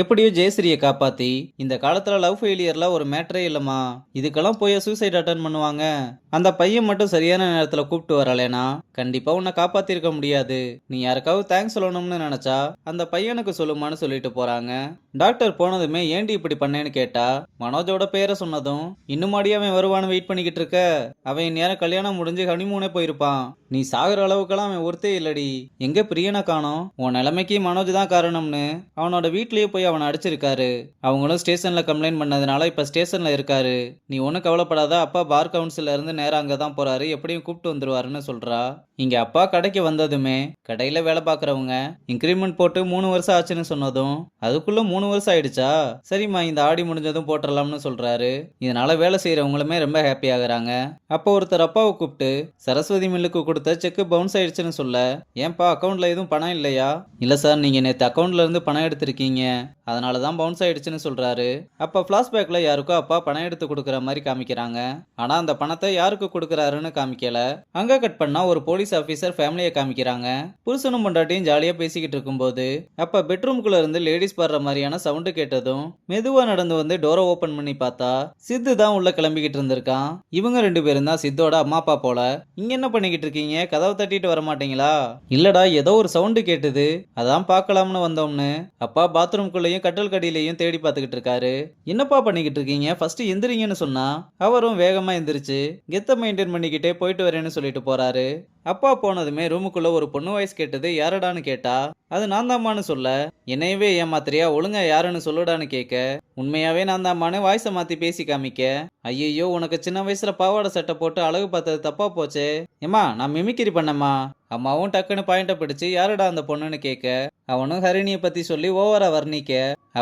எப்படியோ ஜெயஸ்ரீயை காப்பாத்தி இந்த காலத்துல லவ் ஃபெயிலியர்ல ஒரு மேட்டரே இல்லம்மா. இதுக்கெல்லாம் போய் சூசைட் அட்டன் பண்ணுவாங்க. அந்த பையன் மட்டும் சரியான நேரத்துல கூப்பிட்டு வரலைனா கண்டிப்பா உன்னை காப்பாத்திருக்க முடியாது. நீ யாருக்காவது தேங்க்ஸ் சொல்லணும்னு நினைச்சா அந்த பையனுக்கு சொல்லுமான்னு சொல்லிட்டு போறாங்க. டாக்டர் போனதுமே ஏண்டி இப்படி பண்ணேன்னு கேட்டா மனோஜோட பேரை சொன்னதும் இன்னுமாடி அவன் வருவான்னு வெயிட் பண்ணிக்கிட்டு இருக்க. அவன் நேரம் கல்யாணம் முடிஞ்சு ஹனிமூனே போயிருப்பான். நீ சாகுற அளவுக்கெல்லாம் அவன் ஒருத்தே இல்லடி. எங்க பிரியனை காணோம். உன் நிலைமைக்கு மனோஜ் தான் காரணம்னு அவனோட வீட்லயே போய் அவனை அடிச்சிருக்காரு. அவங்களும் ஸ்டேஷன்ல கம்ப்ளைண்ட் பண்ணதுனால இப்ப ஸ்டேஷன்ல இருக்காரு. நீ ஒன்னும் கவலைப்படாத. அப்பா பார் கவுன்சில இருந்து நேரம் அங்கதான் போறாரு. எப்படியும் கூப்பிட்டு வந்துருவாருன்னு சொல்றா. இங்க அப்பா கடைக்கு வந்ததுமே கடையில வேலை பாக்குறவங்க இன்கிரிமெண்ட் போட்டு 3 வருஷம் ஆச்சுன்னு சொன்னதும் அதுக்குள்ள 3 வருஷம் ஆயிடுச்சா, சரிம்மா இந்த ஆடி முடிஞ்சதும் போட்டுடலாம்னு சொல்றாரு. இதனால வேலை செய்யறவங்களுமே ரொம்ப ஹாப்பி ஆகுறாங்க. அப்போ ஒருத்தர் அப்பாவை கூப்பிட்டு சரஸ்வதி மில்லுக்கு கொடுத்த செக் பவுன்ஸ் ஆயிடுச்சுன்னு சொல்ல, ஏன்பா அக்கௌண்ட்ல எதுவும் பணம் இல்லையா? இல்ல சார், நீங்க நேத்து அக்கௌண்ட்ல இருந்து பணம் எடுத்திருக்கீங்க, அதனாலதான் பவுன்ஸ் ஆயிடுச்சுன்னு சொல்றாரு. அப்ப பிளாஷ்பேக்ல யாருக்கோ அப்பா பணம் எடுத்து கொடுக்கற மாதிரி காமிக்கிறாங்க. ஆனா அந்த பணத்தை யாருக்கு கொடுக்கறாருன்னு காமிக்கல. அங்க கட் பண்ணா ஒரு போலீஸ் ஆபீசர் ஃபேமிலியை காமிக்கிறாங்க. புருஷனும் பொண்டாட்டியும் ஜாலியா பேசிக்கிட்டு இருக்கும்போது அப்ப பெட்ரூம்குள்ள இருந்து லேடிஸ் பாடுற மாதிரியான சவுண்டு கேட்டதும் மெதுவா நடந்து வந்து டோரை ஓபன் பண்ணி பார்த்தா சித்து தான் உள்ள கிளம்பிக்கிட்டு இருந்திருக்கான். இவங்க 2 பேரும் தான் சித்தோட அம்மா அப்பா போல. இங்க என்ன பண்ணிக்கிட்டு இருக்கீங்க? கதவை தட்டிட்டு வர மாட்டீங்களா? இல்லடா, ஏதோ ஒரு சவுண்டு கேட்டது, அதான் பார்க்கலாம்னு வந்தோம்னு அப்பா பாத்ரூம்குள்ளேயும் கட்டல் கடியிலையும் தேடி பார்த்துக்கிட்டு இருக்காரு. என்னப்பா பண்ணிக்கிட்டு இருக்கீங்க? ஃபர்ஸ்ட் எந்திரிங்கன்னு சொன்னா அவரும் வேகமா எந்திரிச்சு கெத்த மெயின்டைன் பண்ணிக்கிட்டே போயிட்டு வரேன்னு சொல்லிட்டு போறாரு. அப்பா போனதுமே ரூமுக்குள்ள ஒரு பொண்ணு வாய்ஸ் கேட்டது. யாரடான்னு கேட்டா அது நான் தாம்மான்னு சொல்ல, என்னையவே ஏமாத்திரியா, ஒழுங்கா யாருன்னு சொல்லுடான்னு கேட்க, உண்மையாவே நான் தாம்மான்னு வாய்ஸை மாத்தி பேசி காமிக்க, ஐயோ உனக்கு சின்ன வயசுல பாவாடை சட்டை போட்டு அழகு பார்த்தது தப்பா போச்சே. ஏமா நான் மிமிக்கிரி பண்ணம்மா. அம்மாவும் டக்குன்னு பாயிண்ட பிடிச்சு யாருடா அந்த பொண்ணுன்னு கேட்க, அவனும் ஹரிணியை பத்தி சொல்லி ஓவரா வர்ணிக்க,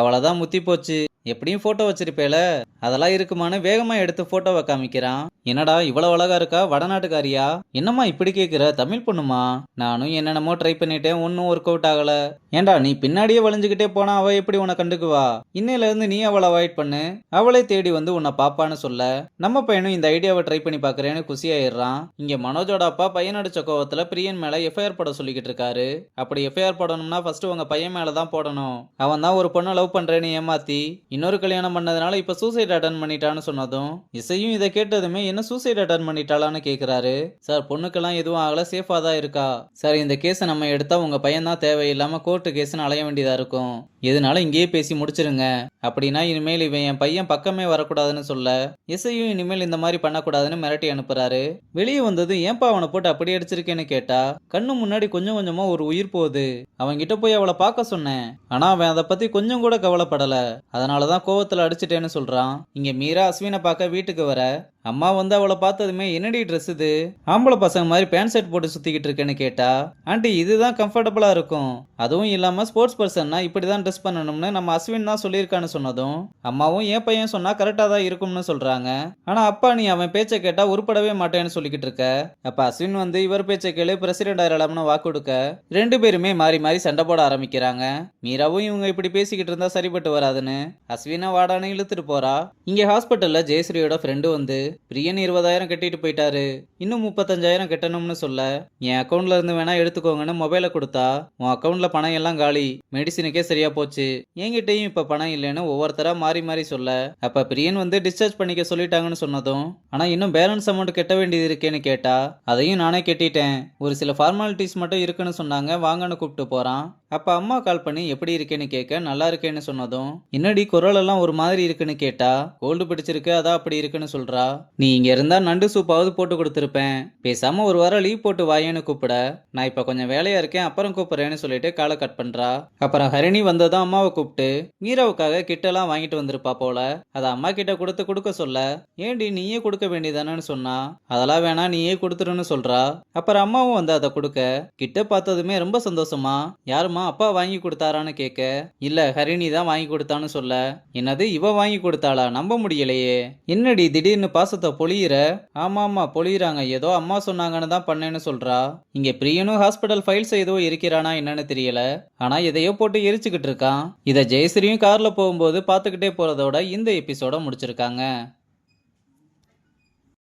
அவளதான் முத்தி போச்சு. எப்படியும் போட்டோ வச்சிருப்பேல, அதெல்லாம் இருக்குமான்னு வேகமா எடுத்து போட்டோவை காமிக்கிறான். என்னடா இவ்வளவு அழகா இருக்கா? வடநாட்டுக்காரியா? என்னம்மா இப்படி கேக்குற? தமிழ் பொண்ணுமா? நானும் என்னென்னமோ ட்ரை பண்ணிட்டேன், ஒன்னும் ஒர்க் அவுட் ஆகல. ஏண்டா நீ பின்னாடியே வளைஞ்சுக்கிட்டே போனா அவ எப்படி உன்னை கண்டுக்குவா? இன்னையில இருந்து நீ அவளை அவாய்ட் பண்ணு, அவளை தேடி வந்து உன்னை பாப்பான்னு சொல்ல, நம்ம பையனும் இந்த ஐடியாவை ட்ரை பண்ணி பாக்குறேன்னு குசியாயிடுறான். இங்க மனோஜோட அப்பா பையனோட கோவத்துல பிரியன் மேல எஃப்ஐஆர் போட சொல்லிக்கிட்டு இருக்காரு. அப்படி எஃப்ஐஆர் போடணும்னா ஃபர்ஸ்ட் உங்க பையன் மேலதான் போடணும். அவன் தான் ஒரு பொண்ணை லவ் பண்றேன்னு ஏமாத்தி இன்னொரு கல்யாணம் பண்ணதுனால இப்ப சூசைட் அட்டன் பண்ணிட்டான்னு சொன்னதும் இசையும் இதை கேட்டதுமே என்ன சூசைட் அட்டன் பண்ணிட்டாளான்னு கேக்குறாரு. சார் பொண்ணுக்கெல்லாம் எதுவும் ஆகல, சேஃபா தான் இருக்கா. சார் இந்த கேஸை நம்ம எடுத்தா உங்க பையன் தான் தேவையில்லாம கோர்ட்டு கேஸ்ன்னு அலைய வேண்டியதா இருக்கும். எதனால இங்கேயே பேசி முடிச்சிருங்க. அப்படின்னா இனிமேல் இவன் என் பையன் பக்கமே வரக்கூடாதுன்னு சொல்ல, இசையும் இனிமேல் இந்த மாதிரி பண்ணக்கூடாதுன்னு மிரட்டி அனுப்புறாரு. வெளியே வந்தது ஏன்பா அவனை போட்டு அப்படி அடிச்சிருக்கேன்னு கேட்டா கண்ணு முன்னாடி கொஞ்சம் கொஞ்சமா ஒரு உயிர் போகுது. அவன் கிட்ட போய் அவளை பார்க்க சொன்னேன், ஆனா அவன் அதை பத்தி கொஞ்சம் கூட கவலைப்படல, அதனாலதான் கோவத்துல அடிச்சிட்டேன்னு சொல்றான். இங்க மீரா அஸ்வினை பார்க்க வீட்டுக்கு வர, அம்மா வந்து அவளை பார்த்ததுமே என்னடி ட்ரெஸ் இது, ஆம்பளை பசங்க மாதிரி பேண்ட் ஷர்ட் போட்டு சுத்திக்கிட்டு இருக்கேன்னு கேட்டா, ஆண்டி இதுதான் கம்ஃபர்டபுளா இருக்கும், அதுவும் இல்லாம ஸ்போர்ட்ஸ் பர்சன்னா இப்படிதான் ட்ரெஸ் பண்ணணும்னு நம்ம அஸ்வின் தான் சொல்லியிருக்கான்னு சொன்னதும் அம்மாவும் என் பையன் சொன்னா கரெக்டா தான் இருக்கும்னு சொல்றாங்க. ஆனா அப்பா நீ அவன் பேச்சை கேட்டா உருப்படவே மாட்டேன்னு சொல்லிக்கிட்டு இருக்க. அப்ப அஸ்வின் வந்து இவர் பேச்சை கேளு, பிரசிடென்ட் ஆயிரலாம்னு வாக்கு கொடுக்க 2 பேருமே மாறி மாறி சண்டை போட ஆரம்பிக்கிறாங்க. மீராவும் இவங்க இப்படி பேசிக்கிட்டு இருந்தா சரிப்பட்டு வராதுன்னு அஸ்வினை வாடான்னு இழுத்துட்டு போறா. இங்க ஹாஸ்பிட்டல்ல ஜெயஸ்ரீயோட ஃப்ரெண்டு வந்து பிரியன் 20,000 கட்டிட்டு போயிட்டாரு, இன்னும் 35,000 கட்டணும்னு சொல்ல, என் அக்கௌண்ட்ல இருந்து வேணா எடுத்துக்கோங்கன்னு மொபைலை கொடுத்தா, உன் அக்கௌண்ட்ல பணம் எல்லாம் காலி, மெடிசினுக்கே சரியா போச்சு, என்கிட்டயும் இப்ப பணம் இல்லைன்னு ஒவ்வொருத்தரா மாறி மாறி சொல்ல, அப்ப பிரியன் வந்து டிஸ்சார்ஜ் பண்ணிக்க சொல்லிட்டாங்கன்னு சொன்னதும், ஆனா இன்னும் பேலன்ஸ் அமௌண்ட் கட்ட வேண்டியது இருக்கேன்னு கேட்டா, அதையும் நானே கட்டிட்டேன், ஒரு சில ஃபார்மாலிட்டிஸ் மட்டும் இருக்குன்னு சொன்னாங்க, வாங்கன்னு கூப்பிட்டு போறான். அப்ப அம்மா கால் பண்ணி எப்படி இருக்கேன்னு கேட்க, நல்லா இருக்கேன்னு சொன்னதும், என்னடி குரல் எல்லாம் ஒரு மாதிரி இருக்குன்னு கேட்டா, கோல்டு பிடிச்சிருக்கு அதான் அப்படி இருக்குன்னு சொல்றா. நீ இங்க இருந்தா நண்டு சூப்பாவது போட்டு கொடுத்துருப்பேன், பேசாம ஒரு வாரம் லீவ் போட்டு வாயேன்னு கூப்பிட, நான் இப்ப கொஞ்சம் வேலையா இருக்கேன் அப்புறம் கூப்பிடுறேன்னு சொல்லிட்டு காலை கட் பண்றா. அப்புறம் ஹரிணி வந்ததும் அம்மாவை கூப்பிட்டு மீராவுக்காக கிட்டெல்லாம் வாங்கிட்டு வந்திருப்பா போல, அதை அம்மா கிட்ட கொடுக்க சொல்ல, ஏண்டி நீயே கொடுக்க வேண்டியதானு சொன்னா, அதெல்லாம் வேணா நீயே கொடுத்துருன்னு சொல்றா. அப்புறம் அம்மாவும் வந்து அதை கொடுக்க, கிட்ட பார்த்ததுமே ரொம்ப சந்தோஷமா, யாருமா அப்பா வாங்கி கொடுத்தாரான்னு கேட்க, இல்ல ஹரிணி தான் வாங்கி கொடுத்தான்னு சொல்ல, என்னது இவ வாங்கி கொடுத்தாளா, நம்ப முடியலையே, என்னடி திடீர்னு பாசத்தை பொழியிற? ஆமா பொழியிறாங்க, ஏதோ அம்மா சொன்னாங்கன்னு தான் பண்ணேன்னு சொல்றா. இங்க பிரியனும் ஹாஸ்பிட்டல் ஃபைல்ஸ் ஏதோ இருக்கிறானா என்னன்னு தெரியல, ஆனா எதையோ போட்டு எரிச்சுக்கிட்டு இருக்கான். இத ஜெயஸ்ரீயும் கார்ல போகும்போது பாத்துக்கிட்டே போறதோட இந்த எபிசோட முடிச்சிருக்காங்க.